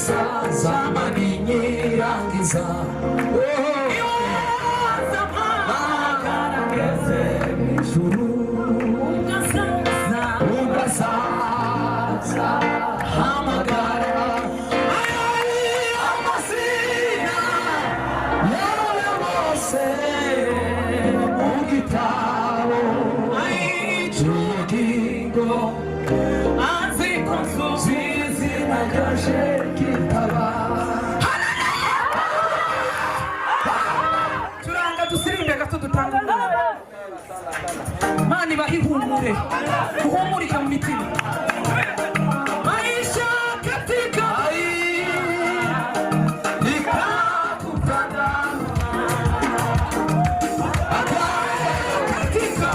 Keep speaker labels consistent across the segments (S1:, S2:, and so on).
S1: zamani nyirangiza magarageze ijuru ugasaza hamagara amazina yawe bose mu gitabo cy'ubugingo aziko zizina ryaje kitaba. Turanga dusirimbe gato dutanga mani bahihumure kuhumurika mu mitima maisha katika nikakutana katika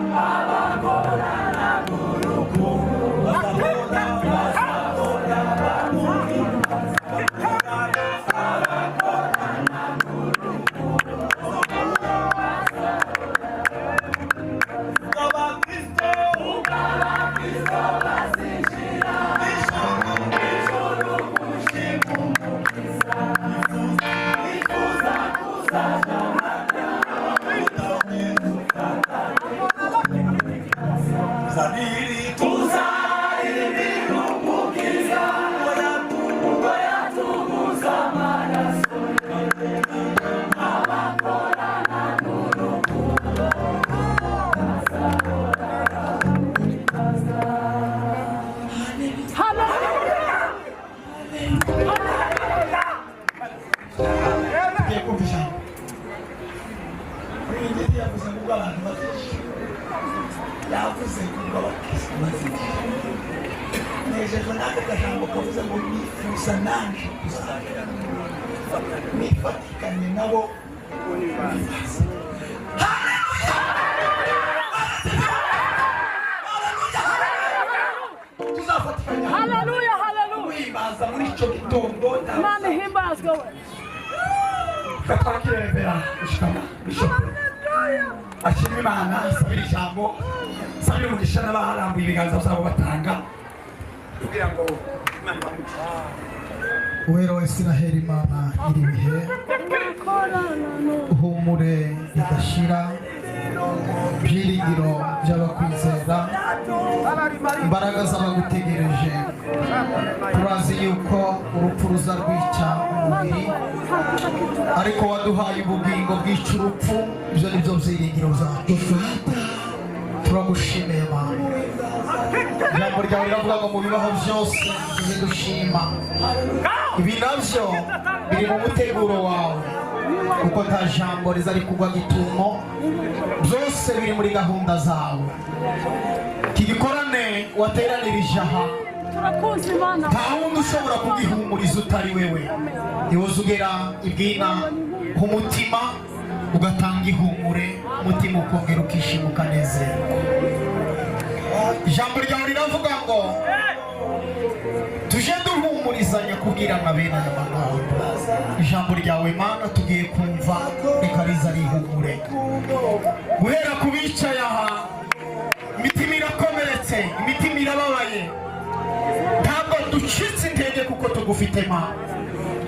S2: Abakora na guru gusa nanjye nifatikanye nabo tuzafatikanya
S3: Haleluya, haleluya.
S2: wibaza muri icyo gitondo
S3: Imana ihimbazwe we.
S2: gatwakire revera ushikama bishop ashimwe Imana sabira ijambo sabira umugisha n'abaharambuye ibiganza byabo batanga kugira ngo Imana ibamuke Uwera wa Isiraheli Imana iri bihe uhumure idashira byiringiro by'abakwizera imbaraga z'abagutegereje turazi yuko urupfu ruza rwica umubiri ariko waduhaye ubugingo bwica urupfu ibyo ni byo byiringiro byacu turagushimiye Mana ijambo ryawe riravuga ngo mu bibaho byose tujye dushima ibi nabyo biri mu muteguro wawe kuko nta jambo riza rikugwa gitumo byose biri muri gahunda zawe iki gikorane wateranirije aha nta wundi ushobora kugihumuriza utari wewe niwoza ugera ibwina umutima ugatanga ihumure umutima ukongera ukishima ukanezerwa ijambo ryawe riravuga ngo tuje duhumurizanya kubwirana bene aya magambo ijambo ryawe Mana tugiye kumva reka riza rihumure guhera ku bicaye aha imitima irakomeretse imitima irababaye ntabwo ducitse intege kuko tugufite Mana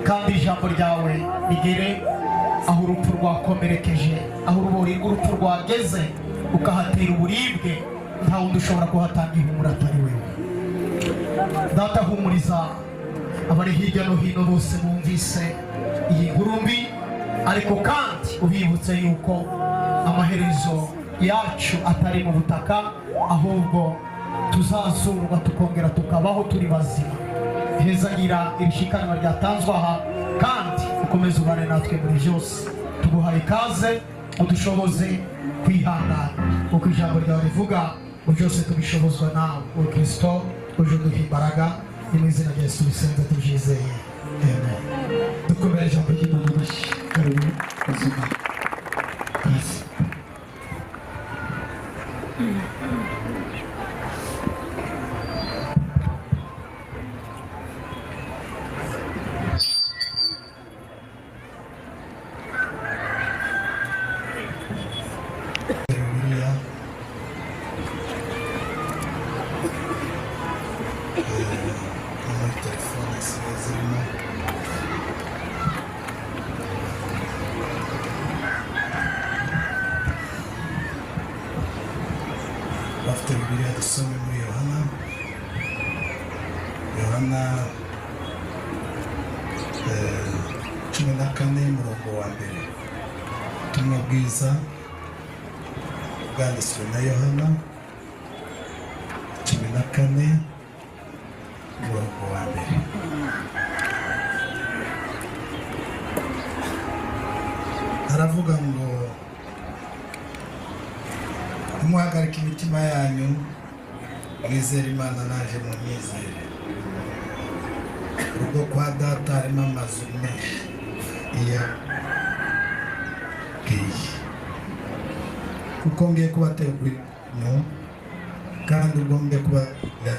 S2: kandi ijambo ryawe rigere aho urupfu rwakomerekeje aho urubori rw'urupfu rwageze ukahatera uburibwe nta wundi ushobora kuhatanga ihumura atari wewe data humuriza abari hirya no hino bose bumvise iyi nkuru mbi ariko kandi ubibutse yuko amaherezo yacu atari mu butaka ahubwo tuzazurwa tukongera tukabaho turi bazima hezagira ibishikanwa ryatanzwe aha kandi ukomeze ubane natwe muri byose tuguhaye ikaze udushoboze kwihangana kuko ijambo ryawe rivuga ngo byose tubishobozwa nawe o Kristo uje uduha imbaraga ni mu izina rya Yesu bisenze tubyizeye amen dukomere ijambo ry'Imana amashyi karibu ubuzima kazi bafite Bibiliya dusome muri Yohana 14 umurongo wa mbere ubutumwa bwiza bwanditswe na Yohana 14 umurongo wa mbere aravuga ngo muhagarike imitima yanyu mwizere Imana naje mu myizere urugo kwa data harimo amazu menshi iya bwiye kuko ngiye kubategura kandi ubwo ngiye kubategura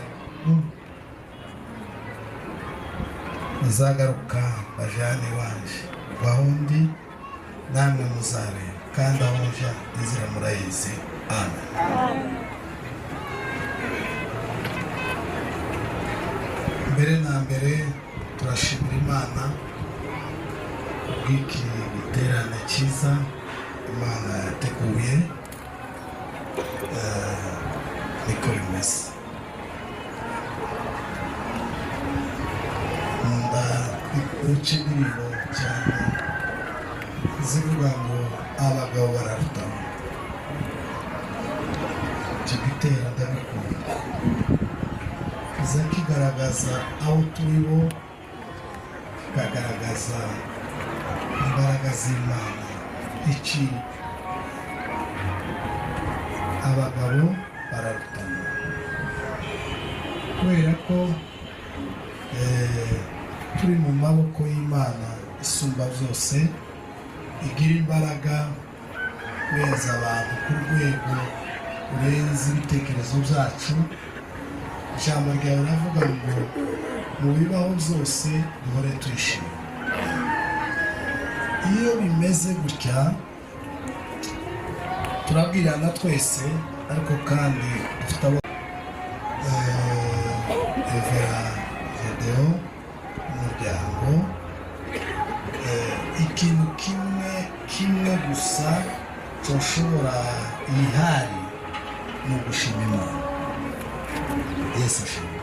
S2: muzagaruka bajane iwanje bahundi namwe muzareba kandi aho nja inzira murayizi amen mbere na mbere turashimira Imana bw'iki giterane cyiza Imana yateguye niko bimeze nkunda uca indirimbo cyane zivuga ngo abagabo bararutana icyo gitera ndabikunda kiza kigaragaza aho turi bo kikagaragaza imbaraga z'Imana iki abagabo bararutana kubera ko
S4: turi mu maboko y'Imana isumba byose, igira imbaraga kurenza abantu ku rwego rurenze ibitekerezo byacu. Ijambo ryawe ravuga ngo mu bibaho byose duhore twishimye. Iyo bimeze gutya turabwirana twese, ariko kandi dufite abo Evera Video umuryango, ikintu kimwe gusa cyoshobora ihari ni ugushima Imana. Yesu ashimwe.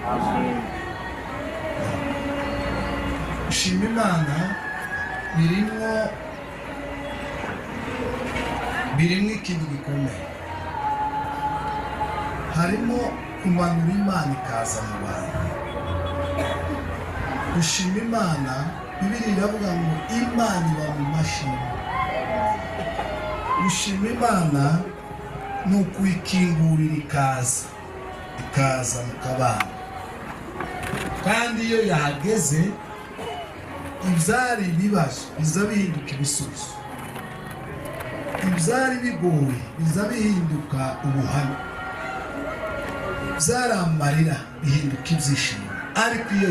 S4: Gushima Imana birimo ikintu gikomeye. Harimo kumanura Imana ikaza mu bantu. Gushima Imana, Bibiliya iravuga ngo Imana iba mu mashini. Gushima Imana ni ukuyikingurira ikaza mu kabana, kandi iyo yahageze ibyari ibibazo biza bihinduka ibisubizo, ibyari bigoye biza bihinduka ubuhamya, byari amarira bihinduka ibyishimo. Ariko iyo